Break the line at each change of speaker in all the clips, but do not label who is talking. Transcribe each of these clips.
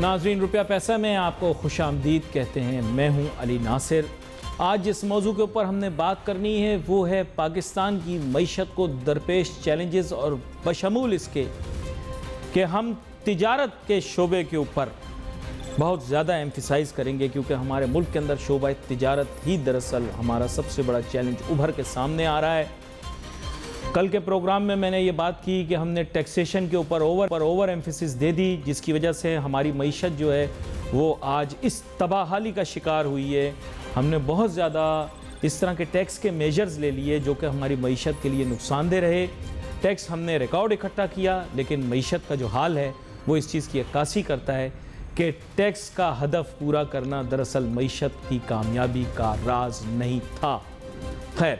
ناظرین روپیہ پیسہ میں آپ کو خوش آمدید کہتے ہیں. میں ہوں علی ناصر. آج جس موضوع کے اوپر ہم نے بات کرنی ہے وہ ہے پاکستان کی معیشت کو درپیش چیلنجز اور بشمول اس کے کہ ہم تجارت کے شعبے کے اوپر بہت زیادہ ایمفیسائز کریں گے، کیونکہ ہمارے ملک کے اندر شعبہ تجارت ہی دراصل ہمارا سب سے بڑا چیلنج ابھر کے سامنے آ رہا ہے. کل کے پروگرام میں نے یہ بات کی کہ ہم نے ٹیکسیشن کے اوپر اوور ایمفیسس دے دی، جس کی وجہ سے ہماری معیشت جو ہے وہ آج اس تباہی کا شکار ہوئی ہے. ہم نے بہت زیادہ اس طرح کے ٹیکس کے میجرز لے لیے جو کہ ہماری معیشت کے لیے نقصان دہ رہے. ٹیکس ہم نے ریکارڈ اکٹھا کیا، لیکن معیشت کا جو حال ہے وہ اس چیز کی عکاسی کرتا ہے کہ ٹیکس کا ہدف پورا کرنا دراصل معیشت کی کامیابی کا راز نہیں تھا. خیر،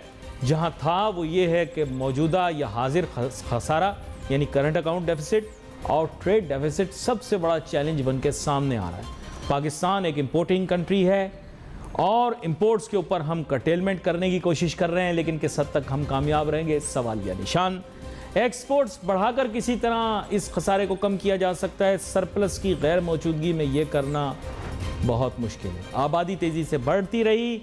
جہاں تھا وہ یہ ہے کہ موجودہ یا حاضر خسارہ یعنی کرنٹ اکاؤنٹ ڈیفیسٹ اور ٹریڈ ڈیفیسٹ سب سے بڑا چیلنج بن کے سامنے آ رہا ہے. پاکستان ایک امپورٹنگ کنٹری ہے اور امپورٹس کے اوپر ہم کرٹیلمنٹ کرنے کی کوشش کر رہے ہیں، لیکن کس حد تک ہم کامیاب رہیں گے سوالیہ نشان. ایکسپورٹس بڑھا کر کسی طرح اس خسارے کو کم کیا جا سکتا ہے، سرپلس کی غیر موجودگی میں یہ کرنا بہت مشکل ہے. آبادی تیزی سے بڑھتی رہی،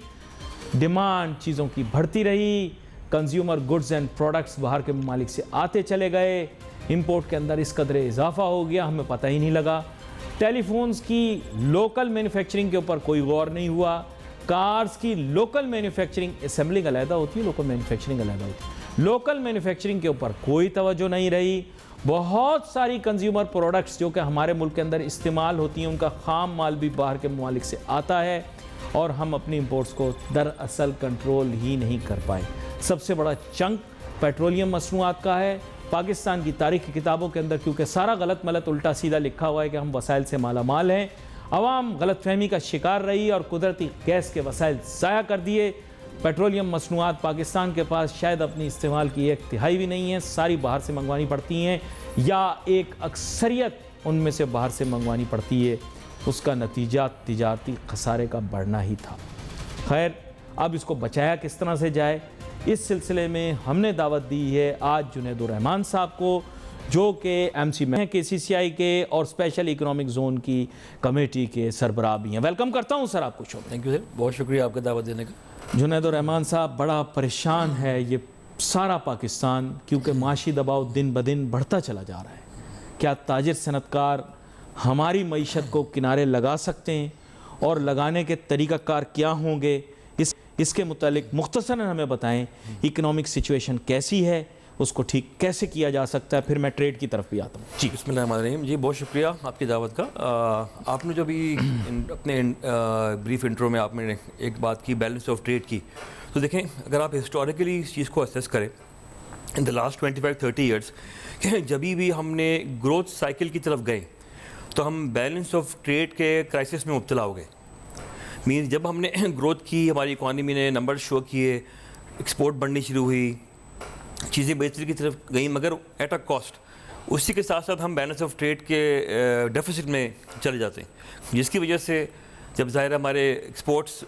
ڈیمانڈ چیزوں کی بڑھتی رہی، کنزیومر گڈز اینڈ پروڈکٹس باہر کے ممالک سے آتے چلے گئے، امپورٹ کے اندر اس قدر اضافہ ہو گیا ہمیں پتہ ہی نہیں لگا. ٹیلی فونز کی لوکل مینوفیکچرنگ کے اوپر کوئی غور نہیں ہوا. کارز کی لوکل مینوفیکچرنگ، اسمبلنگ علیحدہ ہوتی ہے، لوکل مینوفیکچرنگ علیحدہ ہوتی ہے، لوکل مینوفیکچرنگ کے اوپر کوئی توجہ نہیں رہی. بہت ساری کنزیومر پروڈکٹس جو کہ ہمارے ملک کے اندر استعمال ہوتی ہیں ان کا خام مال بھی باہر کے ممالک سے آتا ہے اور ہم اپنی امپورٹس کو دراصل کنٹرول ہی نہیں کر پائے. سب سے بڑا چنک پیٹرولیم مصنوعات کا ہے. پاکستان کی تاریخ کی کتابوں کے اندر کیونکہ سارا غلط ملت الٹا سیدھا لکھا ہوا ہے کہ ہم وسائل سے مالا مال ہیں، عوام غلط فہمی کا شکار رہی اور قدرتی گیس کے وسائل ضائع کر دیے. پیٹرولیم مصنوعات پاکستان کے پاس شاید اپنی استعمال کی 1/3 بھی نہیں ہے، ساری باہر سے منگوانی پڑتی ہیں یا ایک اکثریت ان میں سے باہر سے منگوانی پڑتی ہے. اس کا نتیجہ تجارتی خسارے کا بڑھنا ہی تھا. خیر، اب اس کو بچایا کس طرح سے جائے، اس سلسلے میں ہم نے دعوت دی ہے آج جنید الرحمان صاحب کو، جو کہ MC میں KCCI کے اور اسپیشل اکنامک زون کی کمیٹی کے سربراہ بھی ہیں. ویلکم کرتا ہوں سر آپ کو شو.
تھینک یو سر، بہت شکریہ آپ کا دعوت دینے کا.
جنید الرحمان صاحب، بڑا پریشان ہے یہ سارا پاکستان کیونکہ معاشی دباؤ دن بدن بڑھتا چلا جا رہا ہے. کیا تاجر صنعت کار ہماری معیشت کو کنارے لگا سکتے ہیں اور لگانے کے طریقہ کار کیا ہوں گے؟ اس کے متعلق مختصراً ہمیں بتائیں. اکنامک سچویشن کیسی ہے، اس کو ٹھیک کیسے کیا جا سکتا ہے، پھر میں ٹریڈ کی طرف بھی آتا ہوں.
جی بسم اللہ الرحمن الرحیم. جی بہت شکریہ آپ کی دعوت کا. آپ نے جو بھی اپنے بریف انٹرو میں آپ نے ایک بات کی بیلنس آف ٹریڈ کی، تو دیکھیں اگر آپ ہسٹوریکلی اس چیز کو اسیس کریں ان دا لاسٹ 25-30 ایئرس کہ جبھی بھی ہم نے گروتھ سائیکل کی طرف گئے تو ہم بیلنس آف ٹریڈ کے کرائسس میں مبتلا ہو گئے. مینس جب ہم نے گروتھ کی، ہماری اکانومی نے نمبر شو کیے، ایکسپورٹ بڑھنی شروع ہوئی، چیزیں بہتری کی طرف گئیں مگر ایٹ اے کاسٹ. اسی کے ساتھ ساتھ ہم بیلنس آف ٹریڈ کے ڈیفیسٹ میں چلے جاتے ہیں، جس کی وجہ سے جب ظاہر ہمارے ایکسپورٹس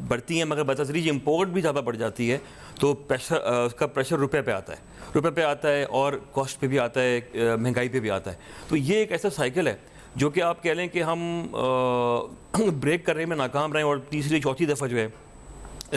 بڑھتی ہیں مگر بتدریج امپورٹ بھی زیادہ بڑھ جاتی ہے تو اس کا پریشر روپے پہ آتا ہے اور کاسٹ پہ بھی آتا ہے، مہنگائی پہ بھی آتا ہے. تو یہ ایک ایسا سائیکل ہے جو کہ آپ کہہ لیں کہ ہم بریک کرنے میں ناکام رہے ہیں اور تیسری چوتھی دفعہ جو ہے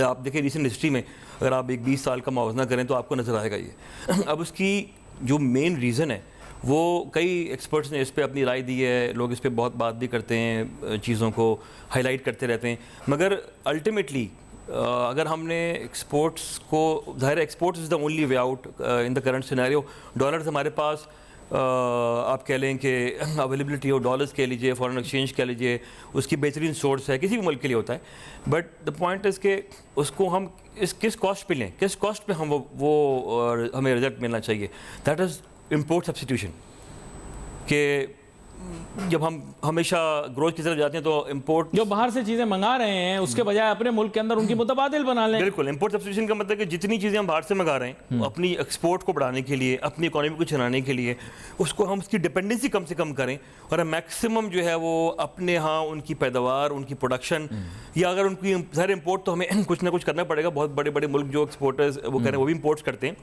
آپ دیکھیں ریسنٹ ہسٹری میں اگر آپ ایک 20 سال کا موازنہ کریں تو آپ کو نظر آئے گا یہ. اب اس کی جو مین ریزن ہے وہ کئی ایکسپرٹس نے اس پہ اپنی رائے دی ہے، لوگ اس پہ بہت بات بھی کرتے ہیں، چیزوں کو ہائی لائٹ کرتے رہتے ہیں، مگر الٹیمیٹلی اگر ہم نے ایکسپورٹس کو، ظاہر exports is the only way out in the current scenario. Dollars ہمارے پاس آپ کہہ لیں کہ اویلیبلٹی ہو، ڈالرز کہہ لیجیے، فارن ایکسچینج کہہ لیجیے، اس کی بہترین سورس ہے، کسی بھی ملک کے لیے ہوتا ہے. بٹ دا پوائنٹ از کہ اس کو ہم کس کاسٹ پہ لیں، کس کاسٹ پہ ہم وہ ہمیں رزلٹ ملنا چاہیے. That is import substitution. کہ جب ہم ہمیشہ گروتھ کی طرف جاتے ہیں تو امپورٹ
جو باہر سے چیزیں منگا رہے ہیں اس کے بجائے اپنے ملک کے اندر ان کی متبادل بنا لیں.
بالکل، امپورٹ سبسٹیٹیوشن کا مطلب کہ جتنی چیزیں ہم باہر سے منگا رہے ہیں اپنی ایکسپورٹ کو بڑھانے کے لیے، اپنی اکانومی کو چلانے کے لیے، اس کو ہم اس کی ڈپینڈنسی کم سے کم کریں اور میکسیمم جو ہے وہ اپنے ہاں ان کی پیداوار، ان کی پروڈکشن، یا اگر ان کی ظاہر امپورٹ تو ہمیں کچھ نہ کچھ کرنا پڑے گا. بہت بڑے بڑے ملک جو ایکسپورٹرز وہ کہہ رہے ہیں وہ بھی امپورٹس کرتے ہیں،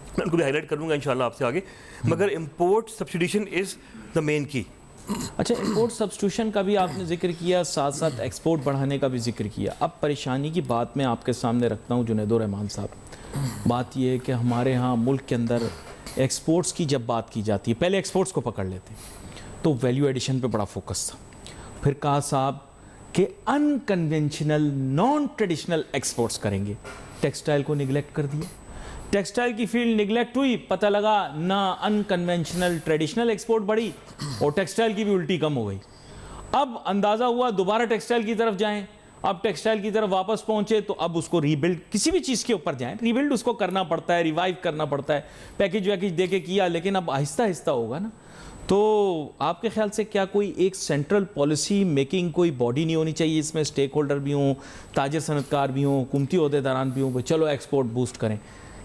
میں ان کو بھی ہائی لائٹ کروں گا انشاءاللہ آپ سے آگے. مگر امپورٹ سبسٹیٹیوشن از دا مین کی.
اچھا امپورٹ سبسٹیوشن کا بھی آپ نے ذکر کیا, ساتھ ساتھ ایکسپورٹ بڑھانے کا بھی ذکر کیا. اب پریشانی کی بات میں آپ کے سامنے رکھتا ہوں جنید الرحمان صاحب. بات یہ ہے کہ ہمارے ہاں ملک کے اندر ایکسپورٹس کی جب بات کی جاتی ہے, پہلے ایکسپورٹس کو پکڑ لیتے ہیں تو ویلیو ایڈیشن پہ بڑا فوکس تھا. پھر کہا صاحب کہ ان کنونشنل نان ٹریڈیشنل ایکسپورٹس کریں گے, ٹیکسٹائل کو نگلیکٹ کر دیا. ٹیکسٹائل کی فیلڈ نگلیکٹ ہوئی, پتہ لگا نہ ان کنونشنل ٹریڈیشنل ایکسپورٹ بڑھی اور ٹیکسٹائل کی بھی الٹی کم ہو گئی. اب اندازہ ہوا دوبارہ ٹیکسٹائل کی طرف جائیں. اب ٹیکسٹائل کی طرف واپس پہنچے تو اب اس کو ریبلڈ, کسی بھی چیز کے اوپر جائیں ریبلڈ اس کو کرنا پڑتا ہے, ریوائیو کرنا پڑتا ہے. پیکیج ویکیج دے کے کیا, لیکن اب آہستہ آہستہ ہوگا نا. تو آپ کے خیال سے کیا کوئی ایک سینٹرل پالیسی میکنگ کوئی باڈی نہیں ہونی چاہیے, اس میں اسٹیک ہولڈر بھی ہوں, تاجر صنعت کار بھی ہوں, حکومتی عہدیداران بھی ہوں, چلو ایکسپورٹ بوسٹ کریں؟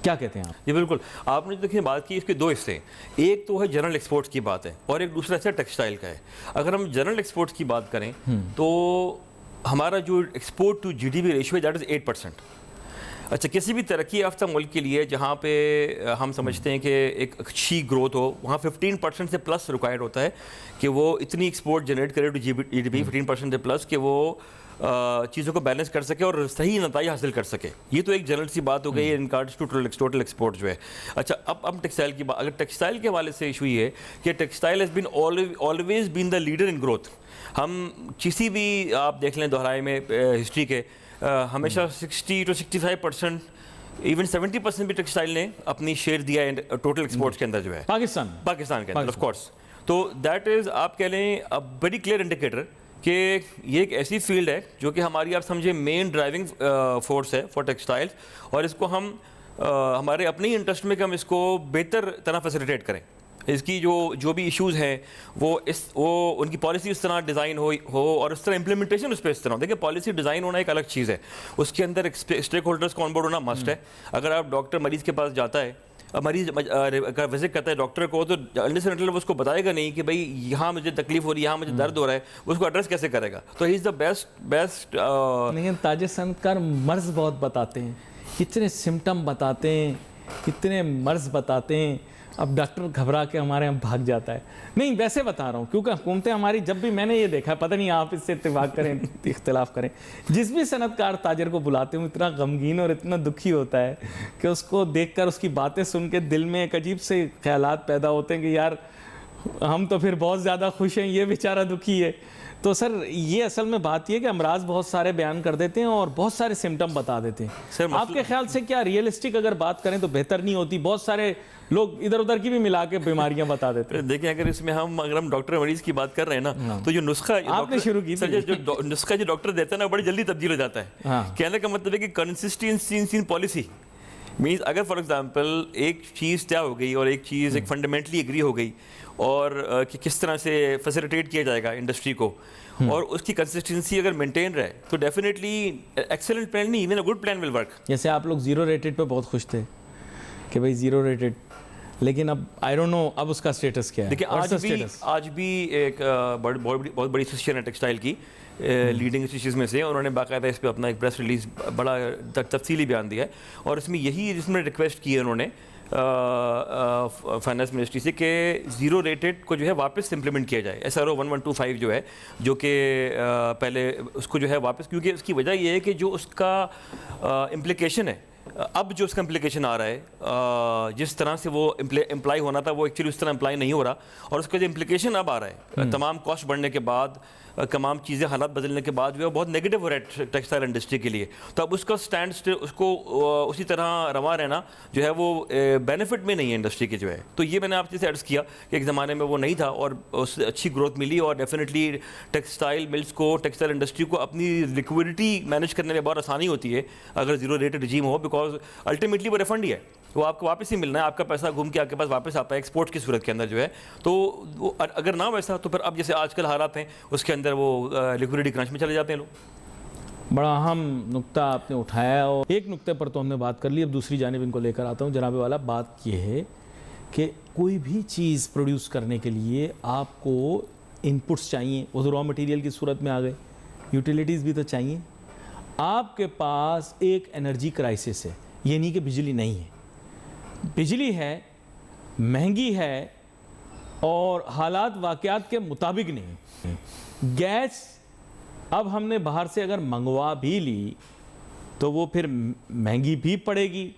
کیا کہتے ہیں آپ؟
جی بالکل, آپ نے دیکھیں بات کی اس کے دو حصے ہیں. ایک تو ہے جنرل ایکسپورٹس کی بات ہے اور ایک دوسرا حصہ ٹیکسٹائل کا ہے. اگر ہم جنرل ایکسپورٹس کی بات کریں تو ہمارا جو export to G D P ratio ہے دیٹ از 8%. اچھا, کسی بھی ترقی یافتہ ملک کے لیے جہاں پہ ہم سمجھتے ہیں کہ ایک اچھی گروتھ ہو, وہاں 15% سے پلس ریکوائرڈ ہوتا ہے کہ وہ اتنی ایکسپورٹ جنریٹ کرے ٹو جی ڈی پی 15% سے پلس, کہ وہ چیزوں کو بیلنس کر سکے اور صحیح نتائج حاصل کر سکے. یہ تو ایک جنرل سی بات ہو گئی ان کارڈز ٹو ٹوٹل ایکسپورٹ جو ہے. اچھا, اب ٹیکسٹائل کی بات, اگر ٹیکسٹائل کے حوالے سے ایشو یہ ہے کہ textile has been always been the leader in growth. ہم کسی بھی آپ دیکھ لیں دہرائی میں ہسٹری کے, ہمیشہ 60 to 65%, ایون 70% بھی ٹیکسٹائل نے اپنی شیئر دیا ہے ٹوٹل ایکسپورٹس کے اندر جو ہے پاکستان کے اندر آف کورس. تو دیٹ از آپ کہہ لیں ویری کلیئر انڈیکیٹر کہ یہ ایک ایسی فیلڈ ہے جو کہ ہماری آپ سمجھیں مین ڈرائیونگ فورس ہے فار ٹیکسٹائلس, اور اس کو ہم ہمارے اپنے ہی انٹرسٹ میں کہ ہم اس کو بہتر طرح فیسیلیٹیٹ کریں. اس کی جو بھی ایشوز ہیں وہ ان کی پالیسی اس طرح ڈیزائن ہو اور اس طرح امپلیمنٹیشن اس پہ اس طرح ہو. دیکھیں پالیسی ڈیزائن ہونا ایک الگ چیز ہے, اس کے اندر اسٹیک ہولڈرس کو آن بورڈ ہونا مسٹ ہے. اگر آپ ڈاکٹر مریض کے پاس جاتا ہے, مریض اگر وزٹ کرتا ہے ڈاکٹر کو, تو وہ اس کو بتائے گا نہیں کہ بھائی یہاں مجھے تکلیف ہو رہی ہے, یہاں مجھے درد ہو رہا ہے, اس کو ایڈریس کیسے کرے گا؟ تو ہی از دا بیسٹ.
لیکن تاجر صنعت کار مرض بہت بتاتے ہیں, کتنے سمٹم بتاتے ہیں, کتنے مرض بتاتے ہیں. اب ڈاکٹر گھبرا کے ہمارے یہاں بھاگ جاتا ہے. نہیں ویسے بتا رہا ہوں کیونکہ حکومتیں ہماری, جب بھی میں نے یہ دیکھا, پتہ نہیں آپ اس سے اتفاق کریں اختلاف کریں, جس بھی صنعت کار تاجر کو بلاتے ہوں اتنا غمگین اور اتنا دکھی ہوتا ہے کہ اس کو دیکھ کر, اس کی باتیں سن کے دل میں ایک عجیب سے خیالات پیدا ہوتے ہیں کہ یار ہم تو پھر بہت زیادہ خوش ہیں, یہ بیچارہ دکھی ہے. تو سر یہ اصل میں بات یہ ہے کہ امراض بہت سارے بیان کر دیتے ہیں اور بہت سارے سمٹم بتا دیتے ہیں. آپ کے خیال سے کیا ریئلسٹک اگر بات کریں تو بہتر نہیں ہوتی؟ بہت سارے لوگ ادھر ادھر کی بھی ملا کے بیماریاں بتا دیتے ہیں.
دیکھیں اگر اس میں اگر ہم ڈاکٹر مریض کی بات کر رہے ہیں نا, تو جو نسخہ
آپ نے شروع کی
جو نسخہ جو ڈاکٹر دیتا ہے نا بڑی جلدی تبدیل ہو جاتا ہے. کہنے کا مطلب ہے کہ کنسسٹنسی ان پالیسی مینس اگر فار ایگزامپل ایک چیز طے ہو گئی اور ایک چیز ایک فنڈامنٹلی ایگری ہو گئی اور کہ کس طرح سے فیسیلیٹیٹ کیا جائے گا انڈسٹری کو, اور اس کی کنسسٹنسی اگر مینٹین رہے تو ڈیفینیٹلی ایکسلنٹ پلان نہیں, even a good plan will work.
جیسے آپ لوگ زیرو ریٹڈ پہ بہت خوش تھے کہ بھائی زیرو ریٹڈ, لیکن اب آئی ڈونٹ نو اب اس کا اسٹیٹس کیا ہے.
دیکھیں آج بھی ایک بہت بڑی ایسوسیشن ہے ٹیکسٹائل کی, لیڈنگ ایسوسیشن میں سے, انہوں نے باقاعدہ اس پہ اپنا ایک پریس ریلیز بڑا تفصیلی بیان دیا ہے, اور اس میں یہی جس میں ریکویسٹ کی ہے انہوں نے فائنانس منسٹری سے کہ زیرو ریٹڈ کو جو ہے واپس امپلیمنٹ کیا جائے. SRO 1125 جو ہے, جو کہ پہلے اس کو جو ہے واپس, کیونکہ اس کی وجہ یہ ہے کہ جو اس کا امپلیکیشن ہے, اب جو اس کا امپلیکیشن آ رہا ہے, جس طرح سے وہ امپلائی ہونا تھا وہ ایکچولی اس طرح امپلائی نہیں ہو رہا, اور اس کا جو امپلیکیشن اب آ رہا ہے تمام کاسٹ بڑھنے کے بعد, تمام چیزیں حالات بدلنے کے بعد جو ہے بہت نیگیٹو ہو رہا ہے ٹیکسٹائل انڈسٹری کے لیے. تو اب اس کا اسٹینڈ اس کو اسی طرح رواں رہنا جو ہے وہ بینیفٹ میں نہیں ہے انڈسٹری کے جو ہے. تو یہ میں نے آپ سے عرض کیا کہ ایک زمانے میں وہ نہیں تھا اور اس سے اچھی گروتھ ملی, اور ڈیفینیٹلی ٹیکسٹائل ملز کو, ٹیکسٹائل انڈسٹری کو اپنی لیکوڈیٹی مینیج کرنے میں بہت آسانی ہوتی ہے اگر zero rated regime who, because ultimately وہ ریفنڈ ہی ہے, وہ آپ کو واپس ہی ملنا ہے, آپ کا پیسہ گھوم کے آپ کے پاس واپس آتا ہے ایکسپورٹ کی صورت کے اندر جو ہے. تو اگر نہ ویسا تو پھر اب جیسے آج کل حالات ہیں اس کے اندر وہ لیکوڈیٹی کرنچ میں چلے جاتے ہیں لوگ.
بڑا اہم نقطہ آپ نے اٹھایا, اور ایک نقطے پر تو ہم نے بات کر لی, اب دوسری جانب ان کو لے کر آتا ہوں. جناب والا بات یہ ہے کہ کوئی بھی چیز پروڈیوس کرنے کے لیے آپ کو ان پٹس چاہیے, وہ تو را مٹیریل کی صورت میں آ گئے, یوٹیلیٹیز بھی تو چاہیے. آپ کے پاس ایک انرجی کرائسس ہے, یہ نہیں کہ بجلی نہیں ہے, بجلی ہے, مہنگی ہے, اور حالات واقعات کے مطابق نہیں. گیس اب ہم نے باہر سے اگر منگوا بھی لی تو وہ پھر مہنگی بھی پڑے گی.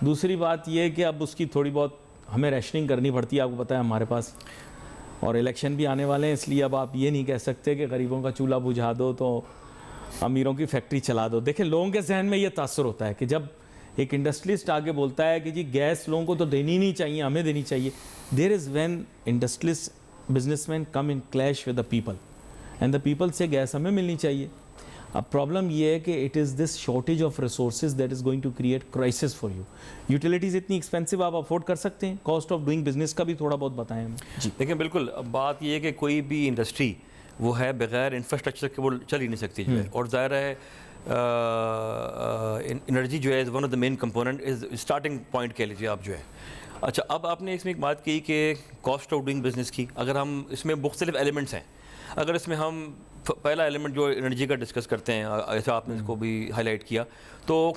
دوسری بات یہ ہے کہ اب اس کی تھوڑی بہت ہمیں ریشننگ کرنی پڑتی ہے, آپ کو پتہ ہے ہمارے پاس, اور الیکشن بھی آنے والے ہیں, اس لیے اب آپ یہ نہیں کہہ سکتے کہ غریبوں کا چولہا بجھا دو تو امیروں کی فیکٹری چلا دو. دیکھیں لوگوں کے ذہن میں یہ تاثر ہوتا ہے کہ جب ایک انڈسٹریلسٹ آگے بولتا ہے کہ جی گیس لوگوں کو تو دینی نہیں چاہیے, ہمیں دینی چاہیے. There is when industrialist businessman come in clash with the people and the people سے گیس ہمیں ملنی چاہیے. اب پرابلم یہ ہے کہ it is this shortage of resources that is going to create crisis for you. Utilities اتنی expensive آپ افورڈ کر سکتے ہیں؟ کاسٹ آف ڈوئنگ بزنس کا بھی تھوڑا بہت بتائیں ہمیں.
جی دیکھیں بالکل, بات یہ ہے کہ کوئی بھی انڈسٹری وہ ہے بغیر انفراسٹرکچر کے وہ چل ہی نہیں سکتی جو ہے, اور ظاہر ہے انرجی جو ہے one of the main component is starting point کہہ لیجیے آپ جو ہے. اچھا, اب آپ نے اس میں ایک بات کی کہ کاسٹ آف ڈوئنگ بزنس کی, اگر ہم اس میں مختلف ایلیمنٹس ہیں, اگر اس میں ہم پہلا ایلیمنٹ جو انرجی کا ڈسکس کرتے ہیں, ایسا آپ نے اس کو بھی ہائی لائٹ کیا, تو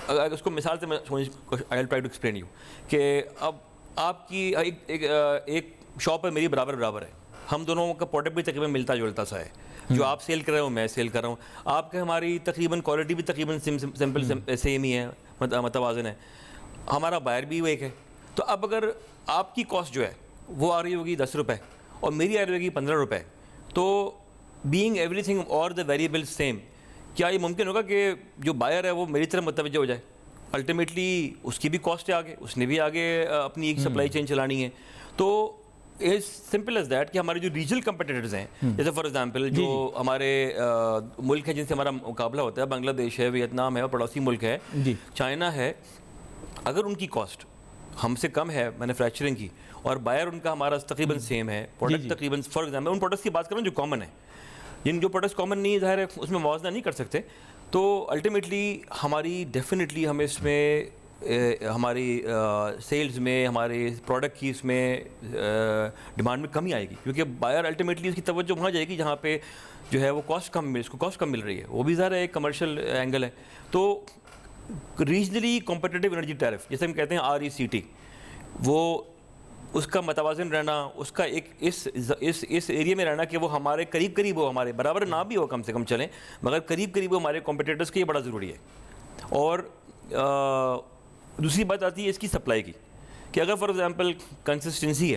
اگر اس کو مثال سے میں I will try to explain you کہ اب آپ کی ایک شاپ ہے میری برابر ہے, ہم دونوں کا پروڈکٹ بھی تقریباً ملتا جلتا سا ہے, جو آپ سیل کر رہے ہو میں سیل کر رہا ہوں, آپ کا ہماری تقریباً کوالٹی بھی تقریباً سمپل سیم ہی ہے, متوازن ہے, ہمارا بائر بھی وہ ایک ہے. تو اب اگر آپ کی کاسٹ جو ہے وہ آ رہی ہوگی 10 روپے اور میری آ رہی ہوگی 15 روپے, تو بینگ ایوری تھنگ اور دا ویریبل سیم, کیا یہ ممکن ہوگا کہ جو بائر ہے وہ میری طرف متوجہ ہو جائے؟ الٹیمیٹلی اس کی بھی کاسٹ ہے آگے, اس نے بھی آگے اپنی ایک سپلائی چین چلانی ہے. تو از سمپل ایز دیٹ کہ ہمارے جو ریجنل کمپٹیٹرز ہیں, جیسے فار ایگزامپل جو ہمارے ملک ہیں جن سے ہمارا مقابلہ ہوتا ہے, بنگلہ دیش ہے, ویتنام ہے, اور پڑوسی ملک ہے چائنا ہے, اگر ان کی کاسٹ ہم سے کم ہے مینوفیکچرنگ کی اور بائر ان کا ہمارا تقریباً سیم ہے, پروڈکٹ تقریباً, فار ایگزامپل ان پروڈکٹس کی بات کروں جو کامن ہے, جن جو پروڈکٹس کامن نہیں ہے ظاہر ہے اس میں موازنہ نہیں کر سکتے, تو الٹیمیٹلی ہماری ڈیفینیٹلی ہمیں اس میں ہماری سیلز میں, ہمارے پروڈکٹ کی اس میں ڈیمانڈ میں کمی آئے گی, کیونکہ بائر الٹیمیٹلی اس کی توجہ وہاں جائے گی جہاں پہ جو ہے وہ کاسٹ کم اس کو کاسٹ کم مل رہی ہے, وہ بھی ظاہر ہے ایک کمرشل اینگل ہے. تو ریجنلی کمپٹیٹیو انرجی ٹیرف جیسے ہم کہتے ہیں RECT, وہ اس کا متوازن رہنا, اس کا ایک اس ایریا میں رہنا کہ وہ ہمارے قریب ہو, ہمارے برابر نہ بھی ہو کم سے کم چلیں, مگر قریب ہو ہمارے کمپٹیٹرز کے, یہ بڑا ضروری ہے. اور دوسری بات آتی ہے اس کی سپلائی کی, کہ اگر فار ایگزامپل کنسسٹنسی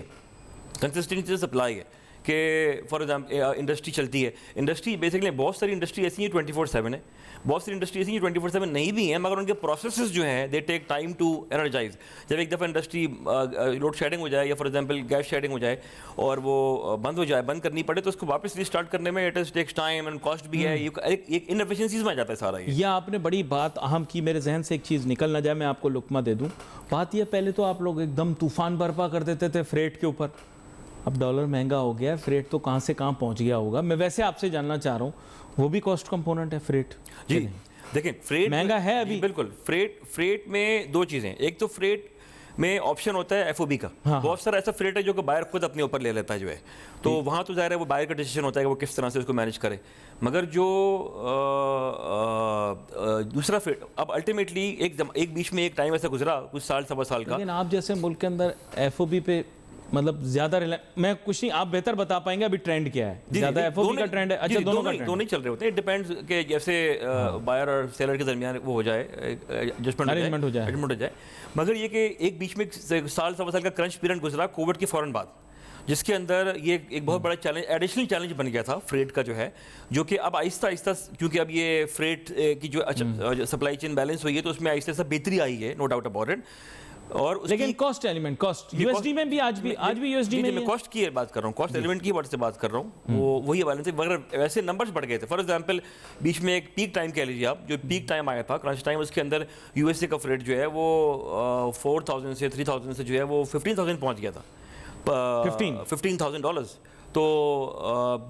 سپلائی ہے, کہ فار ایگزامپل انڈسٹری چلتی ہے, انڈسٹری بیسکلی بہت ساری انڈسٹری ایسی ہیں 24/7 ہے, بہت ساری انڈسٹری ایسی ہیں 24/7 نہیں بھی ہیں, مگر ان کے پروسیسز جو ہیں دے ٹیک ٹائم ٹو انرجائز. جب ایک دفعہ انڈسٹری لوڈ شیڈنگ ہو جائے یا فار ایگزامپل گیس شیڈنگ ہو جائے اور وہ بند ہو جائے, بند کرنی پڑے, تو اس کو واپس ریسٹارٹ کرنے میں it takes time and cost بھی ہے, ایک انفیشنسیز میں آ جاتا ہے سارا.
یہ آپ نے بڑی بات اہم کی, میرے ذہن سے ایک چیز نکل نہ جائے, میں آپ کو لقمہ دے دوں. بات یہ, پہلے تو آپ لوگ ایک دم طوفان برپا کر دیتے تھے فریٹ کے اوپر, اب ڈالر مہنگا ہو گیا, فریٹ تو کہاں سے کہاں پہنچ گیا ہوگا. میں ویسے آپ سے جاننا چاہ رہا ہوں, وہ بھی کاسٹ کمپوننٹ ہے فریٹ؟
جی دیکھیں فریٹ
مہنگا ہے ابھی.
بالکل, فریٹ میں دو چیزیں, ایک تو فریٹ میں آپشن ہوتا ہے FOB کا, بہت سارا ایسا فریٹ ہے جو کہ بائر خود اپنے اوپر لے لیتا ہے جو ہے, تو وہاں تو ظاہر ہے وہ بائر کا ڈیسیجن ہوتا ہے کہ وہ کس طرح سے اس کو مینیج کرے. مگر جو دوسرا فریٹ, اب الٹیمیٹلی ایک بیچ میں ایک ٹائم ایسا گزرا کچھ سال سوا سال کا,
لیکن آپ جیسے ملک کے اندر FOB پہ مطلب زیادہ میں کچھ نہیں, آپ بہتر بتا پائیں گے ابھی ٹرینڈ کیا ہے, زیادہ FOB کا ٹرینڈ ہے؟ اچھا, دونوں کا ٹرینڈ,
دونوں چل رہے ہوتے ہیں, ڈیپینڈز کہ جیسے بائر اور سیلر کے درمیان وہ ہو جائے, ایڈجسٹمنٹ ہو جائے. مگر یہ کہ ایک بیچ میں سال سوا سال کا کرنچ پیریڈ گزرا کووڈ کے فوراً بعد, جس کے اندر یہ ایک بہت بڑا چیلنج, ایڈیشنل چیلنج بن گیا تھا فریٹ کا جو ہے, جو کہ اب آہستہ آہستہ, کیونکہ اب یہ فریٹ کی جو سپلائی چین بیلنس ہوئی ہے تو اس میں آہستہ آہستہ بہتری آئی ہے, نو ڈاؤٹ اباؤٹ اٹ. اور
لیکن کاسٹ ایلیمنٹ, کاسٹ USD میں بھی آج بھی USD میں,
میں کاسٹ کی بات کر رہا ہوں, کاسٹ ایلیمنٹ کی بات سے بات کر رہا ہوں, وہ وہی بیلنس ہے, مگر ویسے نمبرز بڑھ گئے تھے. فار ایگزامپل بیچ میں ایک پیک ٹائم کہہ لیجیے آپ, جو پیک ٹائم آیا تھا کرنچ ٹائم, اس کے اندر USA کا فریٹ جو ہے وہ 4,000 سے 3,000 سے جو ہے وہ 15,000 پہنچ گیا تھا, $15,000. تو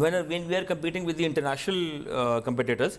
when we are competing with the international competitors,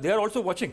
they are also watching।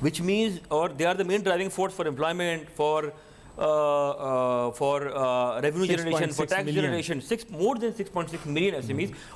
which means, or they are the main driving force for employment, for revenue generation, for tax generation। more than 6.6 million SMEs,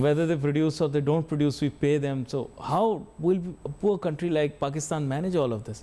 whether they produce or they don't produce, we pay them. So how will a poor country like Pakistan manage all of this?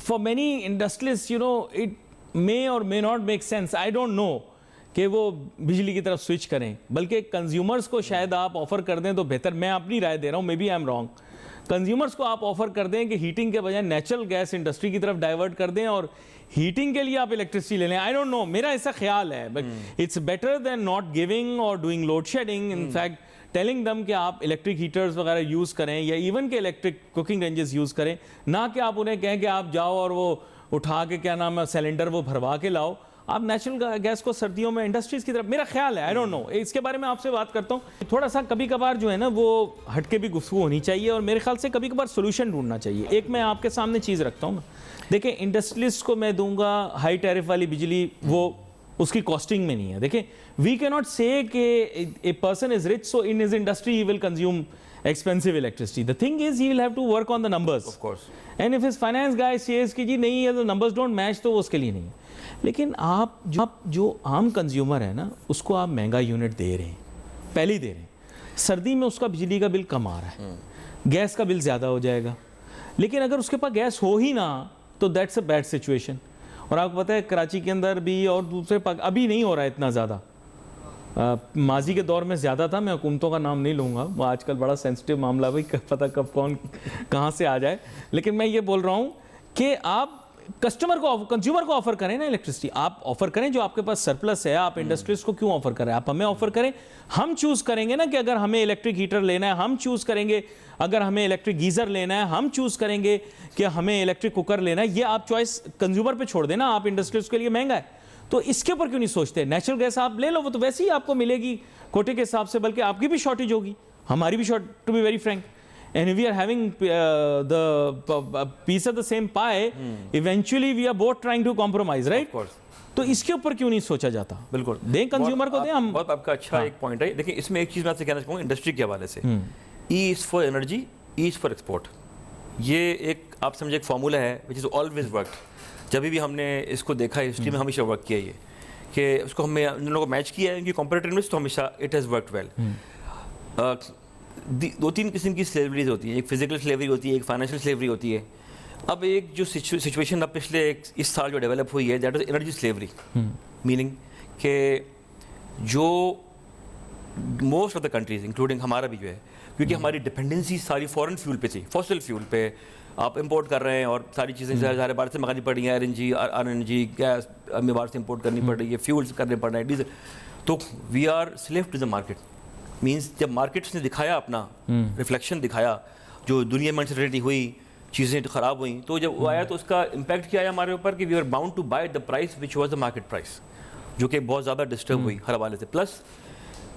for many industrialists, you know, it may or may not make sense. I don't know کہ وہ بجلی کی طرف switch کریں، بلکہ consumers کو شاید آپ آفر کر دیں تو بہتر. میں اپنی رائے دے رہا ہوں، maybe I am wrong. Consumers کو آپ آفر کر دیں کہ ہیٹنگ کے بجائے نیچرل گیس انڈسٹری کی طرف ڈائیورٹ کر دیں اور ہیٹنگ کے لیے آپ الیکٹرسٹی لے لیں. آئی ڈونٹ نو، میرا ایسا خیال ہے. But it's better than not giving or doing load shedding. In fact telling them کہ آپ الیکٹرک ہیٹرز وغیرہ یوز کریں یا ایون کہ الیکٹرک کوکنگ رینجز یوز کریں، نہ کہ آپ انہیں کہیں کہ آپ جاؤ اور وہ اٹھا کے کیا نام ہے سلنڈر وہ بھروا کے لاؤ. آپ نیچرل گیس کو سردیوں میں انڈسٹریز کی طرف، میرا خیال ہے، آئی ڈونٹ نو، اس کے بارے میں آپ سے بات کرتا ہوں. تھوڑا سا کبھی کبھار جو ہے نا وہ ہٹ کے بھی گفتگو ہونی چاہیے اور میرے خیال سے کبھی کبھار سولوشن ڈھونڈنا چاہیے. ایک میں آپ کے سامنے چیز رکھتا ہوں نا، دیکھیں انڈسٹریلسٹ کو میں دوں گا ہائی ٹیرف والی بجلی، وہ اس کی کاسٹنگ میں نہیں ہے. دیکھیں وی کی ناٹ سے کہ a person is rich so in his industry he will consume expensive electricity. The thing is he will have to work on the numbers.
Of course.
And if his finance guy says کہ جی نہیں ہے the numbers don't match تو وہ اس کے لیے نہیں ہے. لیکن آپ جو عام کنزیومر ہے نا اس کو آپ مہنگا یونٹ دے رہے ہیں، پہلے ہی دے رہے ہیں. سردی میں اس کا بجلی کا بل کم آ رہا ہے، گیس کا بل زیادہ ہو جائے گا. لیکن اگر اس کے پاس گیس ہو ہی نہ تو دیٹس اے بیڈ سچویشن. اور آپ کو پتہ ہے کراچی کے اندر بھی اور دوسرے ابھی نہیں ہو رہا ہے اتنا زیادہ، ماضی کے دور میں زیادہ تھا. میں حکومتوں کا نام نہیں لوں گا، وہ آج کل بڑا سینسٹیو معاملہ بھائی، پتہ کب کون کہاں سے آ جائے. لیکن میں یہ بول رہا ہوں کہ آپ کنزیومر کو آفر کریں نا الیکٹرسٹی، آپ آفر کریں جو آپ کے پاس سرپلس ہے. آپ انڈسٹریز کو کیوں آفر کریں؟ آپ ہمیں آفر کریں. ہم چوز کریں گے نا کہ اگر ہمیں الیکٹرک ہیٹر لینا ہے ہم چوز کریں گے، اگر ہمیں الیکٹرک گیزر لینا ہے ہم چوز کریں گے کہ ہمیں الیکٹرک کوکر لینا ہے. یہ آپ چوائس کنزیومر پہ چھوڑ دیں نا. آپ انڈسٹریز کے لیے مہنگا ہے تو اس کے اوپر کیوں نہیں سوچتے؟ نیچرل گیس آپ لے لو، وہ تو ویسے ہی آپ کو ملے گی کوٹے کے حساب سے، بلکہ آپ کی بھی شارٹیج ہوگی، ہماری بھی short, to be very frank. And if we are having the piece of the same pie, eventually we are both trying to compromise, right?
Of course.
تو اس کے اوپر کیوں نہیں سوچا جاتا؟
بالکل
دیں کنزیومر کو دیں. ہم
بہت آپ کا اچھا ایک پوائنٹ ہے. دیکھیں اس میں ایک چیز میں آپ سے کہنا چاہوں گا انڈسٹری کے حوالے سے، E is for energy, E is for export. یہ ایک آپ سمجھے ایک فارمولا ہے وچ از آلویز ورکڈ. جب بھی ہم نے اس کو دیکھا ہسٹری میں ہمیشہ ورک کیا یہ کہ اس کو ہمیں ان لوگوں کو میچ کیا ہے ان کی کمپیریٹیونیس، تو ہمیشہ اٹ ہیز ورکڈ ویل. دو تین قسم کی سلیوریز ہوتی ہیں، ایک فزیکل سلیوری ہوتی ہے، ایک فائنینشیل سلیوری ہوتی ہے. اب ایک جو سچویشن اب پچھلے اس سال جو ڈیولپ ہوئی ہے that is energy slavery. Meaning کہ جو most of the countries including ہمارا بھی جو ہے، کیونکہ ہماری ڈپینڈنسی ساری فورن فیول پہ تھی، فوسل فیول پہ آپ امپورٹ کر رہے ہیں اور ساری چیزیں ظاہر باہر سے منگانی پڑ رہی ہیں، LNG گیس ہمیں باہر سے امپورٹ کرنی پڑ رہی ہے، فیولس کرنے پڑ رہے ہیں، ڈیزل. تو we are slave to the market. Means جب مارکیٹس نے دکھایا اپنا ریفلیکشن دکھایا، جو دنیا میں انسرٹینٹی ہوئی، چیزیں خراب ہوئیں، تو جب وہ آیا تو اس کا امپیکٹ کیا آیا ہمارے اوپر کہ we are bound to buy the price which was the market price, جو کہ بہت زیادہ ڈسٹرب ہوئی ہر حوالے سے. پلس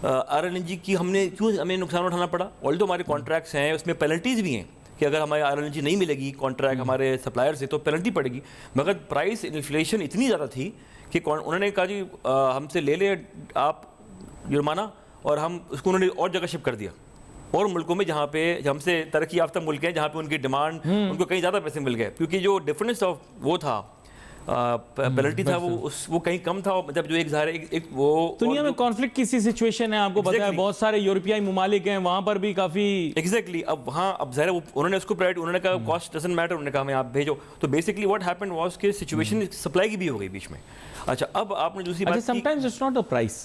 RLNG کی ہمیں نقصان اٹھانا پڑا. آلدو ہمارے کانٹریکٹس ہیں اس میں پینلٹیز بھی ہیں کہ اگر ہمیں RLNG نہیں ملے گی کانٹریکٹ ہمارے سپلائر سے تو پینلٹی پڑے گی. مگر پرائس انفلیشن اتنی زیادہ تھی کہ انہوں نے کہا جی ہم سے لے لے آپ جرمانہ، اور ہم اس کو انہوں نے اور جگہ شپ کر دیا، اور ملکوں میں جہاں پہ ہم سے ترقی یافتہ ملک ہیں جہاں پہ ان کی ڈیمانڈ ان کو کہیں زیادہ پیسے مل گئے، کیونکہ جو ڈفرینس آف وہ تھا پینلٹی تھا وہ کہیں کم تھا. مطلب جو ایک ظاہر ایک وہ
دنیا میں کانفلکٹ کی سی سچویشن ہے، آپ کو پتہ ہے بہت سارے یورپیائی ممالک ہیں وہاں پر بھی کافی
ایگزیکٹلی. اب وہاں اب ظاہر انہوں نے اس کو پرائیورٹی، انہوں نے کہا کاسٹ ڈزنٹ میٹر، انہوں نے کہا ہمیں آپ بھیجو. تو بیسکلی واٹ ہیپنڈ واز کہ سچویشن سپلائی کی بھی ہو گئی بیچ میں. اچھا اب آپ نے دوسری بات،
sometimes it's not a price,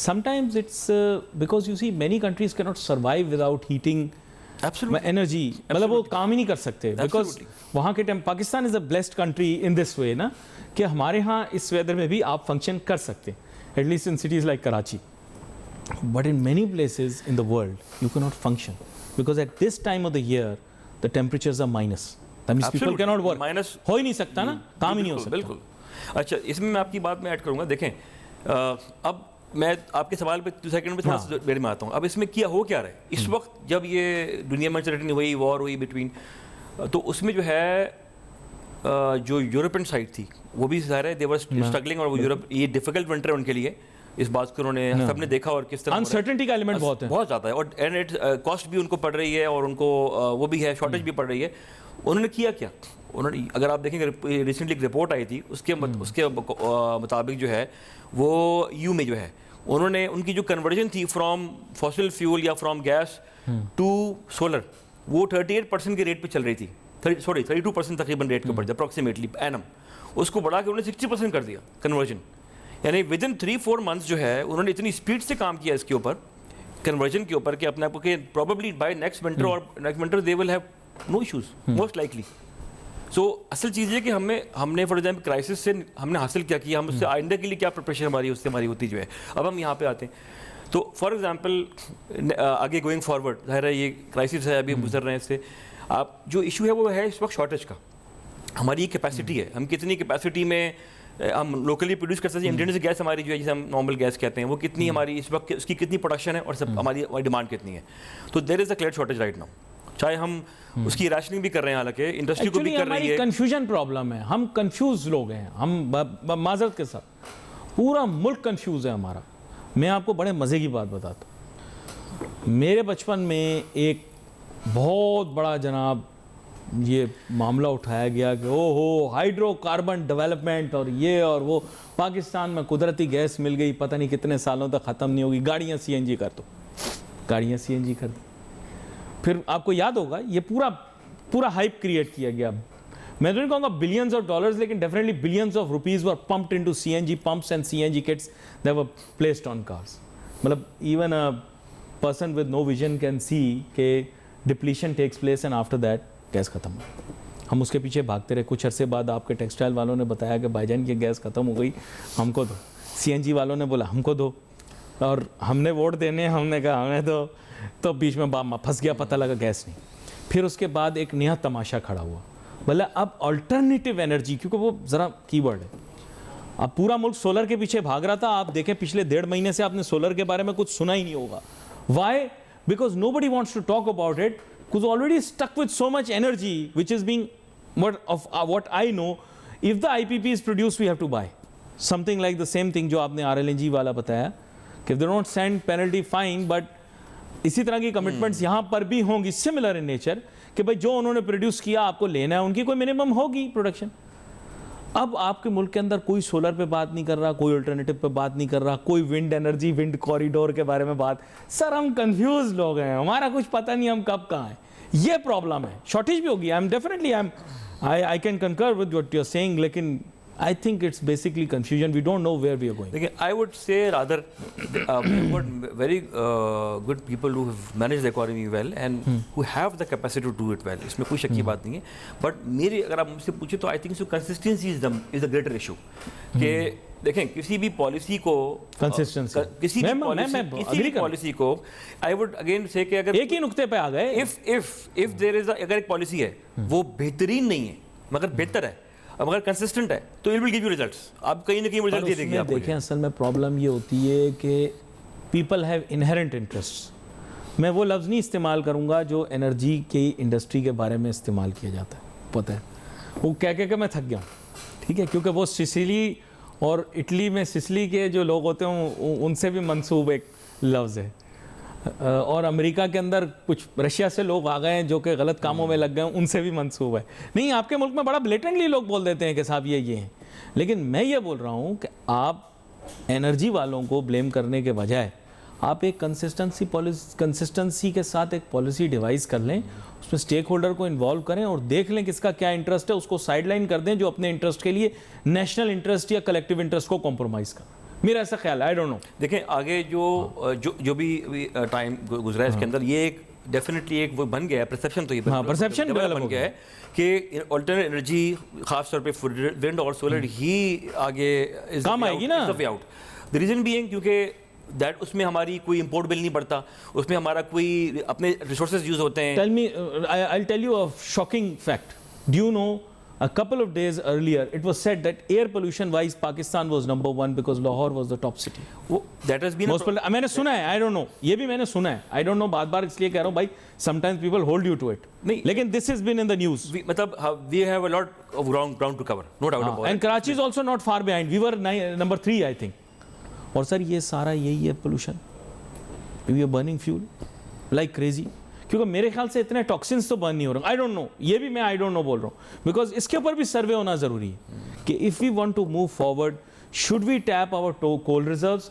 sometimes it's because you see many countries cannot survive without heating energy. مطلب وہ کام ہی نہیں کر سکتے بیکاز وہاں کے time. Pakistan is a blessed country in this way نا کہ ہمارے ہاں اس ویدر میں بھی آپ فنکشن کر سکتے at least in cities like Karachi. But in many places in the world you can not function because at this time of the year the temperatures are minus. That means people can not work. Minus ہو ہی نہیں سکتا نا، کام ہی نہیں ہو سکتا.
بالکل. اچھا اس میں آپ کی بات میں ایڈ کروں گا. دیکھیں اب میں آپ کے سوال پہ 2 سیکنڈ میں تھوڑا سا دیر میں آتا ہوں. اب اس میں کیا ہو کیا رہا ہے اس وقت جب یہ دنیا میں انسرٹینٹی ہوئی، وار ہوئی بٹوین، تو اس میں جو ہے جو یورپین سائڈ تھی وہ بھی ظاہر ہے دے ور اسٹرگلنگ، اور وہ یورپ یہ ڈیفیکلٹ ونٹر ہے ان کے لیے. اس بات کو انہوں نے سب نے دیکھا اور کس طرح
انسرٹنٹی کا ایلیمنٹ بہت
زیادہ ہے، اور کاسٹ بھی ان کو پڑ رہی ہے اور ان کو وہ بھی ہے شارٹیج بھی پڑ رہی ہے. انہوں نے کیا انہوں نے اگر آپ دیکھیں گے ریسنٹلی ایک رپورٹ آئی تھی اس کے مطابق جو ہے وہ یو میں جو ہے انہوں نے ان کی جو کنورژن تھی فرام فاسل فیول یا فرام گیس ٹو سولر وہ 38% کے ریٹ پہ چل رہی تھی. 32% تقریباً ریٹ کے اوپر اپروکسیمیٹلی اینم. اس کو بڑھا کے انہوں نے 60% کر دیا کنورژن. یعنی ود ان 3-4 months جو ہے انہوں نے اتنی اسپیڈ سے کام کیا اس کے اوپر, کنورژن کے اوپر, کہ اپنے آپ کو کہ probably by next winter or next winter they will have no issues most likely. So اصل چیز یہ کہ ہم نے فار ایگزامپل کرائسس سے ہم نے حاصل کیا کیا, ہم اس سے آئندہ کے لیے کیا پریپریشن ہماری اس سے ہماری ہوتی جو ہے. اب ہم یہاں پہ آتے ہیں تو فار ایگزامپل آگے گوئنگ فارورڈ, ظاہر ہے یہ کرائسس ہے, ابھی ہم گزر رہے ہیں اس سے. آپ جو ایشو ہے وہ ہے اس وقت شارٹیج کا. ہماری کیپیسٹی ہے, ہم کتنی کیپیسٹی میں ہم لوکلی پروڈیوس کر سکتے ہیں. انڈین گیس ہماری جو ہے جسے ہم نارمل گیس کہتے ہیں, وہ کتنی ہماری اس وقت اس کی کتنی پروڈکشن ہے اور سب ہماری ڈیمانڈ کتنی ہے. تو there is a clear shortage right now, چاہے ہم اس کی ریشننگ بھی کر رہے ہیں, حالانکہ انڈسٹری کو بھی کر رہی ہے.
کنفیوژن پرابلم ہے, ہم کنفیوز لوگ ہیں, ہم معذرت کے ساتھ پورا ملک کنفیوز ہے ہمارا. میں آپ کو بڑے مزے کی بات بتاتا ہوں. میرے بچپن میں ایک بہت بڑا جناب یہ معاملہ اٹھایا گیا کہ او ہو ہائیڈرو کاربن ڈیولپمنٹ اور یہ اور وہ, پاکستان میں قدرتی گیس مل گئی, پتہ نہیں کتنے سالوں تک ختم نہیں ہوگی, گاڑیاں سی این جی کر دو, گاڑیاں سی این جی کر دو. پھر آپ کو یاد ہوگا یہ پورا ہائپ کریٹ کیا گیا. میں تو نہیں کہوں گا بلینز آف ڈالرز, لیکن definitely billions of rupees were pumped into C N G pumps and C N G kits that were placed on cars. مطلب even a person with no vision can see کہ depletion takes place and after that gas ختم ہو. ہم اس کے پیچھے بھاگتے رہے. کچھ عرصے بعد آپ کے ٹیکسٹائل والوں نے بتایا کہ بھائی جان یہ گیس ختم ہو گئی, ہم کو دو. سی این جی والوں نے بولا ہم کو دو, اور ہم نے ووٹ دینے, ہم نے کہا ہمیں دو, تو بیچ میں پھنس گیا, پتہ لگا گیس نہیں. پھر اس کے بعد ایک نیا تماشا کھڑا ہوا, بھلا اب آلٹرنیٹیو انرجی, کیونکہ وہ ذرا کی ورڈ ہے, اب پورا ملک سولر کے پیچھے بھاگ رہا تھا. آپ دیکھیں پچھلے 1.5 مہینے سے آپ نے سولر کے بارے میں کچھ سنا ہی نہیں ہوگا. Why? Because nobody wants to talk about it, because already stuck with so much energy which is being what I know, if the IPP is produced we have to buy something like the same thing جو آپ نے RLNG والا بتایا کہ they don't send penalty fine, but اسی طرح کی commitments یہاں پر بھی ہوں گی similar in nature کہ بھائی جو انہوں نے پروڈیوس کیا آپ کو لینا ہے, ان کی کوئی منیمم ہوگی پروڈکشن. اب آپ کے ملک کے اندر کوئی سولر پہ بات نہیں کر رہا, کوئی الٹرنیٹیو پہ بات نہیں کر رہا, کوئی ونڈ انرجی, ونڈ کوریڈور کے بارے میں بات. سر ہم کنفیوز لوگ ہیں, ہمارا کچھ پتہ نہیں ہم کب کہاں ہیں. یہ پرابلم ہے. شارٹیج بھی ہوگی, I can concur with what you're saying, لیکن I think it's basically confusion. We don't know where we are going.
Again, I would say rather we've got very good people who have managed the economy well and who have the capacity to do it well. اس میں کوئی شک کی بات نہیں ہے. But میری اگر آپ مجھ سے پوچھیں تو I think so consistency is the greater issue. کہ دیکھیں کسی بھی پالیسی کو کسی بھی پالیسی کو I would again say کہ اگر
ایک ہی نقطے پہ آ گئے,
if there is اگر ایک پالیسی ہے وہ بہترین نہیں ہے مگر بہتر ہے, اب اگر کنسسٹنٹ ہے تو it will give you results. آپ کہیں نہ کہیں رزلٹ دے دیں گے.
دیکھیں اصل میں پرابلم یہ ہوتی ہے کہ پیپل ہیو انہیرنٹ انٹرسٹ. میں وہ لفظ نہیں استعمال کروں گا جو انرجی کی انڈسٹری کے بارے میں استعمال کیا جاتا ہے, پتہ ہے وہ کہہ کہ میں تھک گیا ہوں, ٹھیک ہے, کیونکہ وہ سسلی اور اٹلی میں سسلی کے جو لوگ ہوتے ہیں ان سے بھی منسوب ایک لفظ ہے, اور امریکہ کے اندر کچھ رشیا سے لوگ آ گئے ہیں جو کہ غلط کاموں میں لگ گئے ہیں, ان سے بھی منسوب ہے. نہیں, آپ کے ملک میں بڑا بلیٹنٹلی لوگ بول دیتے ہیں کہ صاحب یہ ہیں, لیکن میں یہ بول رہا ہوں کہ آپ انرجی والوں کو بلیم کرنے کے بجائے آپ ایک کنسسٹنسی کے ساتھ ایک پالیسی ڈیوائز کر لیں, اس میں اسٹیک ہولڈر کو انوالو کریں اور دیکھ لیں کس کا کیا انٹرسٹ ہے, اس کو سائڈ لائن کر دیں جو اپنے انٹرسٹ کے لیے نیشنل انٹرسٹ یا کلیکٹیو انٹرسٹ کو کمپرومائز کریں. میرا ایسا خیال ہے. I don't know.
دیکھیں آگے جو بھی ٹائم گزرا ہے اس کے اندر یہ ایک ڈیفینیٹلی ایک وہ بن گیا ہے پرسیپشن, تو یہ
پرسیپشن
بن گیا ہے کہ آلٹرنیٹ انرجی خاص طور پہ ونڈ اور سولر ہی آگے
کام آئے گی نا.
دی ریزن بینگ کیونکہ دیٹ اس میں ہماری کوئی امپورٹ بل نہیں پڑتا, اس میں ہمارا کوئی اپنے ریسورسز یوز ہوتے ہیں.
Tell me, I'll tell you a shocking fact. Do you know a couple of days earlier it was said that air pollution wise Pakistan was number 1 because Lahore was the top city.
That has been
میں نے سنا ہے, I don't know, یہ بھی میں نے سنا ہے, I don't know, بار بار اس لیے کہہ رہا ہوں بھائی sometimes people hold you to it. لیکن this has been in the news.
مطلب we have a lot of ground to cover, no doubt about it.
And Karachi is also not far behind. We were number 3 I think. اور سر یہ سارا یہی ہے pollution. We are burning fuel like crazy, کیونکہ میرے خیال سے اتنے ٹاکسنس تو برن نہیں ہو رہے. آئی ڈونٹ نو, یہ بھی میں آئی ڈونٹ نو بول رہا ہوں, بیکاز اس کے اوپر بھی سروے ہونا ضروری ہے کہ if we want to move forward should we tap our coal reserves